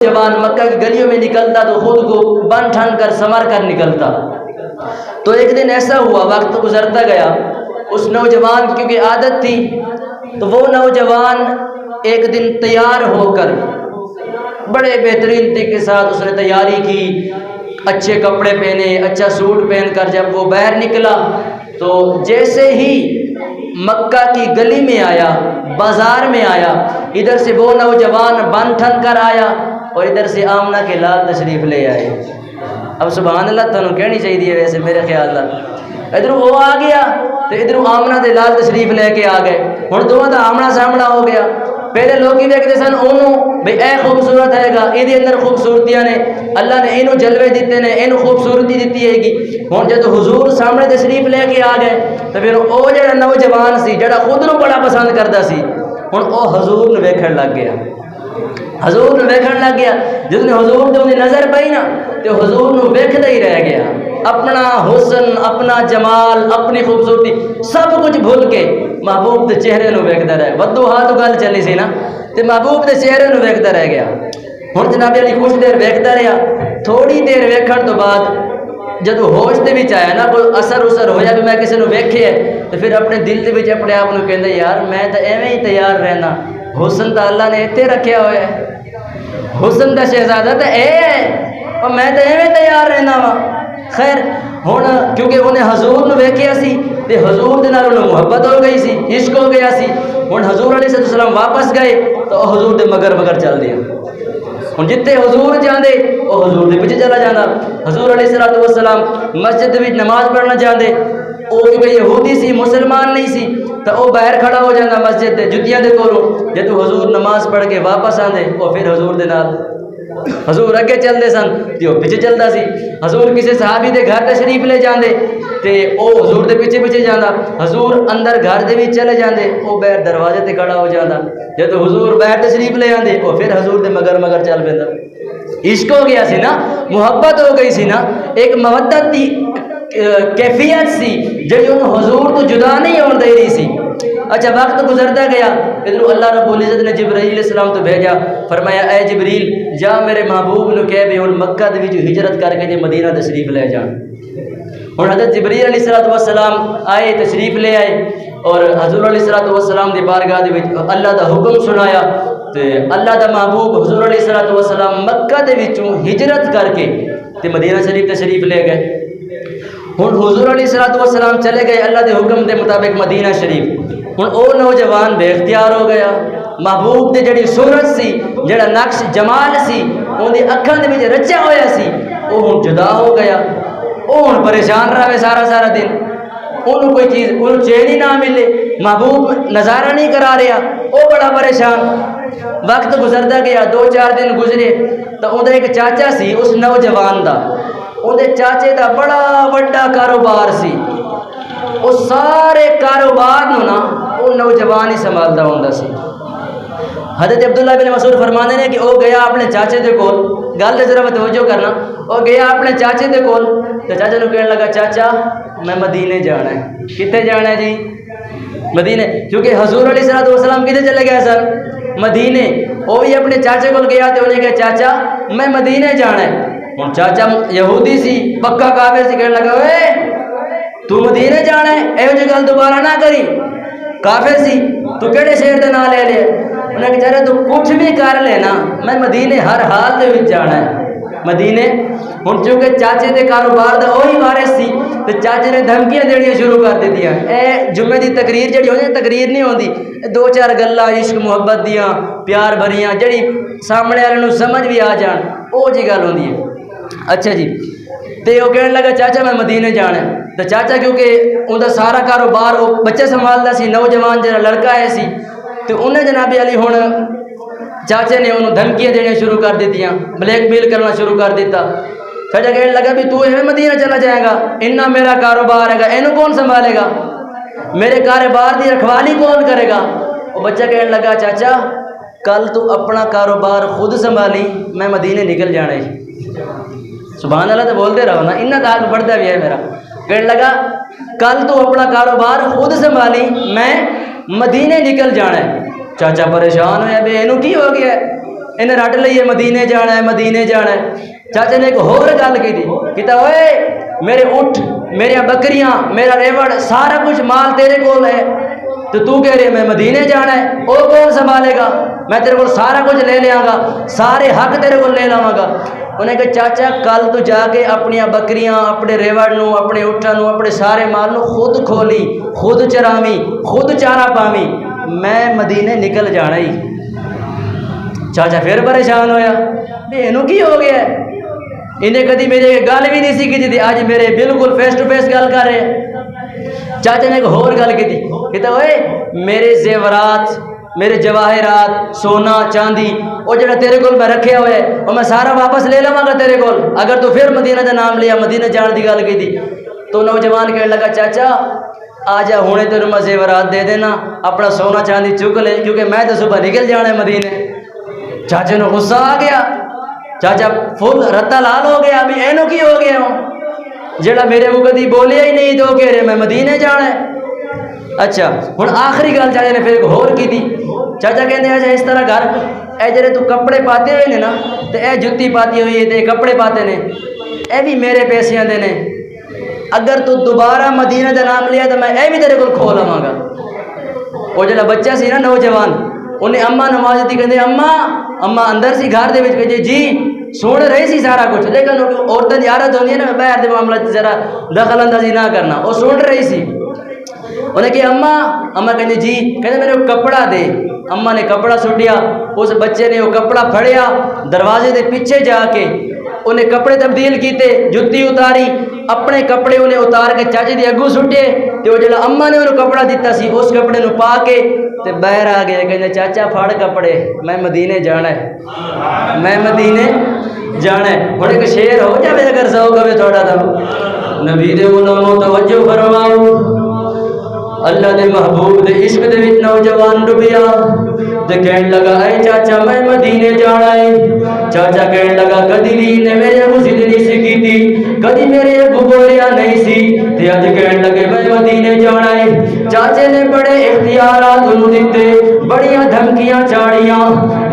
جوان مکہ کی گلیوں میں نکلتا تو خود کو بن ٹھن کر سنور کر نکلتا۔ تو ایک دن ایسا ہوا، وقت گزرتا گیا، اس نوجوان کی کیونکہ عادت تھی، تو وہ نوجوان ایک دن تیار ہو کر بڑے بہترین طریقے کے ساتھ اس نے تیاری کی، اچھے کپڑے پہنے، اچھا سوٹ پہن کر جب وہ باہر نکلا تو جیسے ہی مکہ کی گلی میں آیا، بازار میں آیا، ادھر سے وہ نوجوان بن ٹھن کر آیا اور ادھر سے آمنہ کے لال تشریف لے آئے۔ اب سبحان اللہ تنوں کہنی چاہیے ویسے میرے خیال میں، ادھر وہ آ گیا تو ادھر آمنہ دے لال تشریف لے کے آ گئے، ہن دونوں دا آمنا سامنا ہو گیا۔ پہلے لوگ ہی دیکھتے سن اونوں بھئی اے خوبصورت ہے گا، یہ اندر خوبصورتیاں نے، اللہ نے اینو جلوے دیتے نے، اینو خوبصورتی دیتی ہے گی۔ ہن جب حضور سامنے تشریف لے کے آ گئے تو پھر او جڑا نوجوان سی جڑا خود نو بڑا پسند کردا سی، ہن او حضور نو ویکھن لگ گیا، حضور نو ویکھن لگ گیا۔ جس نے حضور تے نظر پئی نا تے حضور نو ویکھدا ہی رہ گیا، اپنا حسن، اپنا جمال، اپنی خوبصورتی سب کچھ بھول کے محبوب دے چہرے نو ویکھدا رہ گیا۔ ودو ہاں تو گل چلی سی نا، تے محبوب دے چہرے نو ویکھدا رہ گیا۔ ہن جناب علی کچھ دیر ویکھدا رہیا، تھوڑی دیر ویکھن تو بعد جدو ہوش دے وچ آیا نا، کوئی اثر ہویا بھی میں کسی نو ویکھے ہے، تو پھر اپنے دل دے وچ اپنے آپ نو کہندا یار میں تو ایویں ہی تیار رہنا، حسن تو اللہ نے اتنے رکھیا ہوا ہے، حسن دا شہزادہ تو اے ہے اور میں تو ایویں تیار رہنا وا۔ خیر ہن کیونکہ انہیں حضور نو ویکھیا سی تے حضور دے نال انہوں محبت ہو گئی سی، عشق ہو گیا سی۔ ہن حضور علیہ السلام واپس گئے تو حضور دے مگر چل دیا، ہن جتنے حضور جاندے وہ حضور دے پیچھے چلا جانا۔ حضور علیہ السلام مسجد وچ نماز پڑھنا جاندے، وہ کیونکہ یہودی سی، مسلمان نہیں سی، تو وہ باہر کھڑا ہو جانا مسجد دے جتیاں دے کولوں۔ جدو حضور نماز پڑھ کے واپس آندے وہ پھر حضور دے نال، حضور اگے چلدے سن تے وہ پیچھے چلدا سی۔ حضور کسی صحابی دے گھر تشریف لے جاندے تے او حضور دے پیچھے پیچھے جاندا، حضور اندر گھر دے وچ چلے جاندے، او باہر دروازے تے کھڑا ہو جاندا۔ جدو حضور باہر تشریف لے آندے وہ پھر حضور دے مگر چل پیندا۔ عشق ہو گیا سی نا، محبت ہو گئی سی نا، ایک مودت دی کیفیت سی جڑی انہوں حضور تو جدا نہیں ہون دے رہی سی۔ اچھا وقت گزرتا گیا، ادھر اللہ رب العزت نے جبرائیل علیہ السلام تو بھیجا، فرمایا اے جبریل جا میرے محبوب نو کہہ بھی ہن مکہ دے وچ ہجرت کر کے تے مدینہ تشریف لے جان۔ ہن حضرت جبرائیل علیہ السلام آئے، تشریف لے آئے اور حضور علیہ السلام دی بارگاہ دے وچ اللہ دا حکم سنایا تے اللہ دا محبوب حضور علیہ السلام مکہ دے وچوں ہجرت کر کے تے مدینہ شریف تشریف لے گئے۔ ہن حضور علیہ السلام چلے گئے اللہ دے حکم دے مطابق مدینہ شریف۔ ہن او نوجوان بے اختیار ہو گیا، محبوب دے جڑی صورت سی، جڑا نقش جمال سی، اون دی اکھاں دے وچ رچیا ہویا سی، او ہن جدا ہو گیا۔ او ہن پریشان رہے سارا دن، انہوں کوئی چیز انہوں چین ہی نہ ملے، محبوب نظارہ نہیں کرا رہا، او بڑا پریشان۔ وقت گزرتا گیا، 2-4 دن گزرے تو اندر ایک چاچا سی اس نوجوان دا، اندر چاچے دا بڑا بڑا کاروبار سی، اس سارے کاروبار نو نا وہ نوجوان ہی سنبھالتا ہوندا سی۔ حضرت عبداللہ بن مسعود فرمانے نے کہ وہ گیا اپنے چاچے دے کول، گل تے ذرا توجہ کرنا، وہ گیا اپنے چاچے دے کول تو چاچا نو کہنے لگا چاچا میں مدینے جانا ہے۔ کتے جانا ہے جی؟ مدینے، کیونکہ حضور علیہ السلام کدھر چلے گئے سر؟ مدینے۔ وہ بھی اپنے چاچے کو گیا تو انہیں کہا چاچا میں مدینے جانا ہے۔ ہن چاچا یہودی سی، پکا کافر سی، کہنے لگا اے تو مدینے جانا ہے، ایو جی گل دوبارہ نہ کری۔ کافر سی، تو کہڑے شہر دے نام لے لے؟ انہیں کہا چاچا تو کچھ بھی کر لینا، میں مدینے ہر حال دے وچ جانا ہے مدینے۔ ہن چونکہ چاچے دے کاروبار دا وہی وارث سی تو چاچے نے دھمکیاں دینیاں شروع کر دیتیاں۔ اے جمعے دی تقریر جڑی ہوندی تقریر نہیں ہوندی، 2-4 گلاں عشق محبت دیاں پیار بھریاں جڑی سامنے والے نوں سمجھ بھی آ جان، او جی گل ہوندی ہے۔ اچھا جی، تے وہ کہنے لگا چاچا میں مدینے جانا ہے۔ تو چاچا کیونکہ انہوں سارا کاروبار وہ بچے سنبھالتا سی، نوجوان جڑا لڑکا ہے سی، تو انہیں جناب علی ہن چاچے نے انہوں دھمکیاں دینے شروع کر دیتیاں، بلیک میل کرنا شروع کر دیتا۔ چاچا کہنے لگا بھی تو ایویں مدینہ چلا جائے گا، انہا میرا کاروبار ہے گا، اینو کون سنبھالے گا؟ میرے کاروبار دی رکھوالی کون کرے گا؟ وہ بچہ کہنے لگا چاچا کل تو اپنا کاروبار خود سنبھالی، میں مدینے نکل جانا ہے۔ سبحان اللہ تو بولتے رہو نا، انہا تاک بڑھتا بھی ہے میرا۔ کہنے لگا کل تو اپنا کاروبار خود سنبھالی، میں مدینے نکل جانا ہے۔ چاچا پریشان ہویا بے اینو کی ہو گیا ہے؟ انہیں رٹ لئیے مدینے جانا ہے مدینے جانا ہے۔ چاچے نے ایک اور گل کی تھی کہتا اوئے میرے اٹھ میری بکریاں میرا ریوڑ سارا کچھ مال تیرے کول ہے تو کہہ رہے میں مدینے جانا ہے، وہ کون سنبھالے گا؟ میں تیرے کو سارا کچھ لے لیا گا، سارے حق تیرے کو لے لواں گا۔ انہیں کہا چاچا کل تو جا کے اپنی بکریاں اپنے ریوڑ نو اپنے اٹھاں نو اپنے سارے مال نو خود کھولی خود چراوی خود چارہ پاوی، میں مدینے نکل جانا ہی۔ چاچا پھر پریشان ہویا بھی اینو کی ہو گیا ہے، انہیں کدی میرے گل بھی نہیں سی کی تھی، آج میرے بالکل فیس ٹو فیس گل کر رہے ہیں۔ چاچا نے ایک اور گل کی تھی کہتا اوئے میرے زیورات میرے جواہرات سونا چاندی وہ جڑا تیرے کول میں رکھے ہوئے وہ میں سارا واپس لے لواں گا تیرے کول اگر تو پھر مدینہ دا نام لیا مدینہ جان دی گل کی تھی۔ تو نوجوان کہنے لگا چاچا آ جا ہونے تیرے میں زیورات دے دینا اپنا سونا چاندی چک لے کیونکہ میں تو صبح نکل جانا ہے مدینے۔ چاچے نے غصہ آ گیا، چاچا فل رتا لال ہو گیا، ابھی اینو کی ہو گیا ہوں جڑا میرے کو کدی بولیا ہی نہیں تو کہہ رہے میں مدینے جانا ہے۔ اچھا ہن آخری گل چاچا نے پھر ایک اور کی تھی، چاچا کہتے ہیں اس طرح گھر اے جڑے تو کپڑے پاتے ہوئے نے نا تے اے جتی پاتی ہوئی تے کپڑے پاتے نے اے بھی میرے پیسیاں دے نے، اگر تو دوبارہ مدینہ دا نام لیا تو میں اے بھی تیرے کو کھو لواں گا۔ وہ جڑا بچہ سی نا نوجوان انہیں اماں نماز دی کہندے اماں اندر سی گھر دے وچ کہے جی سن رہی سی سارا کچھ لیکن عورتیں دی عادت ہوندی ہے نا باہر دے معاملات ذرا دخل اندازی نہ کرنا، وہ سن رہی سی۔ انہیں کہ اماں کہنے جی کہنے میرے کو کپڑا دے، اماں نے کپڑا سٹیا، اس بچے نے وہ کپڑا پھڑیا دروازے دے پیچھے جا کے انہیں کپڑے تبدیل کیتے جتی اتاری اپنے کپڑے انہیں اتار کے چاچے دی اگو سٹے تے وہ جڑا اماں نے انہوں کپڑا دیتا سی اس کپڑے نو پا کے تے باہر آ گئے کہنے چاچا پھڑ کپڑے میں مدینے جانا ہے میں مدینے جانا ہے۔ ہن ایک شعر ہو جاوے اگر ذوق ہوے تھوڑا دا نبی دے غلاموں توجہ فرماؤ اللہ دے محبوب دے عشق دے وچ نوجوان ڈبیا تے کہن لگا اے چاچا میں مدینے جانا ہے۔ چاچا کہن لگا کدی نہیں نے میرے ابو ضد نہیں سی کیتی کدی میرے ابو بولیا نہیں سی تے اج کہن لگے میں مدینے جانا ہے۔ چاچے نے بڑے اختیارات انہوں دیتے بڑیاں دھمکیاں چاڑیاں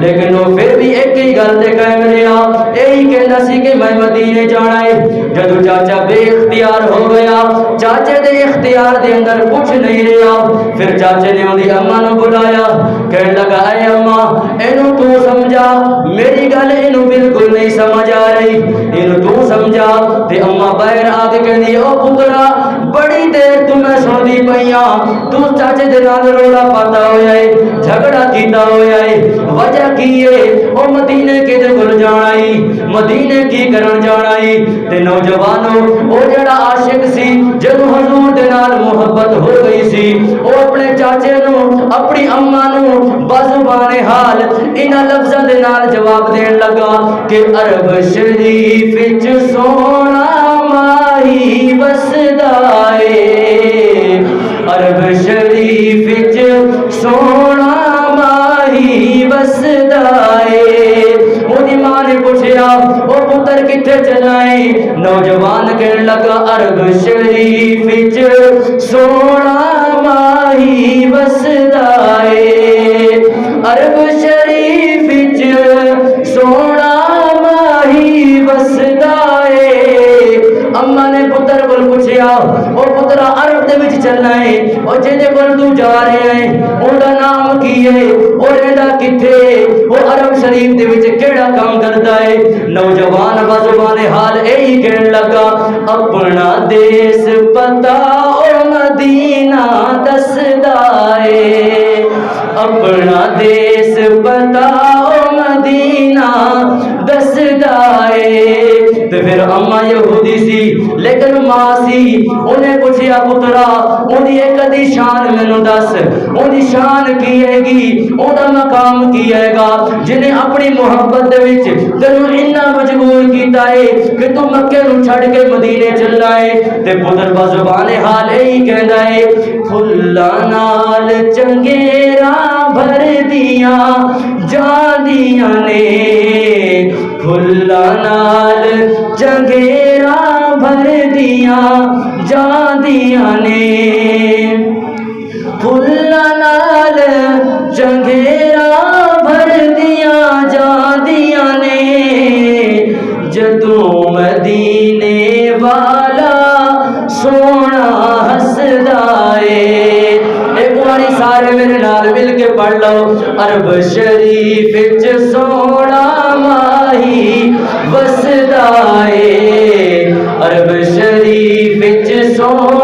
لیکن وہ پھر بھی ایک ہی گل تے قائم رہا یہی کہنا سی کہ میں مدینے جانا ہے۔ جدو چاچا بے اختیار ہو گیا چاچے دے اختیار دے اندر کچھ نہیں رہا، پھر چاچے نے انہی اماں نو بلایا کہنے لگا اے اماں اینو تو سمجھا میری گل اینو بالکل نہیں سمجھ آ رہی اینو تو سمجھا تے اماں باہر آ کے کہندی او پترا بڑی دیر تو میں سنتی پیاں تو چاچے دے نال رولا پاتا ہویا ہے جھگڑا کیتا ہویا ہے وجہ کی ہے او مدینے کدے کول جانا ہے مدینے کی کرن جانا ہے تے نوجوانوں او جڑا عاشق سی جدوں حضور دے نال محبت ہو گئی سی او اپنے چاچے نو اپنی اماں نو بازوان حال انہاں لفظاں دے نال جواب دین لگا کہ عرب شریف وچ سونا ماہی وسدا اے عرب شریف وچ سونا ماہی وسدا اے۔ اونی ماں نے پوچھیا او پتر کتھے چلا ہے؟ نوجوان کہن لگا عرب شریف وچ سونا ماہی وسدا اے عرب شریف وچ سونا ماہی وسدا اے۔ اماں نے پتر کول پوچھیا او پترا عرب دے وچ چلنا ہے او جے کول تو جا رہے ہیں اوندا نام کی ہے او رہندا کتھے او عرب شریف دے وچ کیڑا کام کردا ہے؟ نوجوان بازوان حال یہی کہن لگا اپنا دیس پتا او مدینہ دسدا اے اپنا دیس پتا او مدینہ دسدا اے۔ تے پھر اماں یہودی سی لیکن ماں سی انہیں پوچھیا پترا اونی ایک دی شان مینوں دس اونی شان کی ہے گی اوندا مقام کی ہے گا جنہیں اپنی محبت دے وچ تینوں اتنا مجبور کیتا ہے کہ تو مکے نو چھڑ کے مدینے چلنا ہے۔ تے پتر بزبان حال یہی کہندا ہے پھلاں نال چنگیراں بھر دیاں جاندیاں نے پھلاں نال چنگیراں بھر دیاں جاندیاں نے پھلاں نال چنگیراں بھر دیاں جاندیاں جدوں مدینے والا سونا ہسدا اے۔ ایک باری سارے میرے نال مل کے پڑھ لو، عرب شریف وچ سونا ماہی وسدا اے، عرب شریف وچ سونا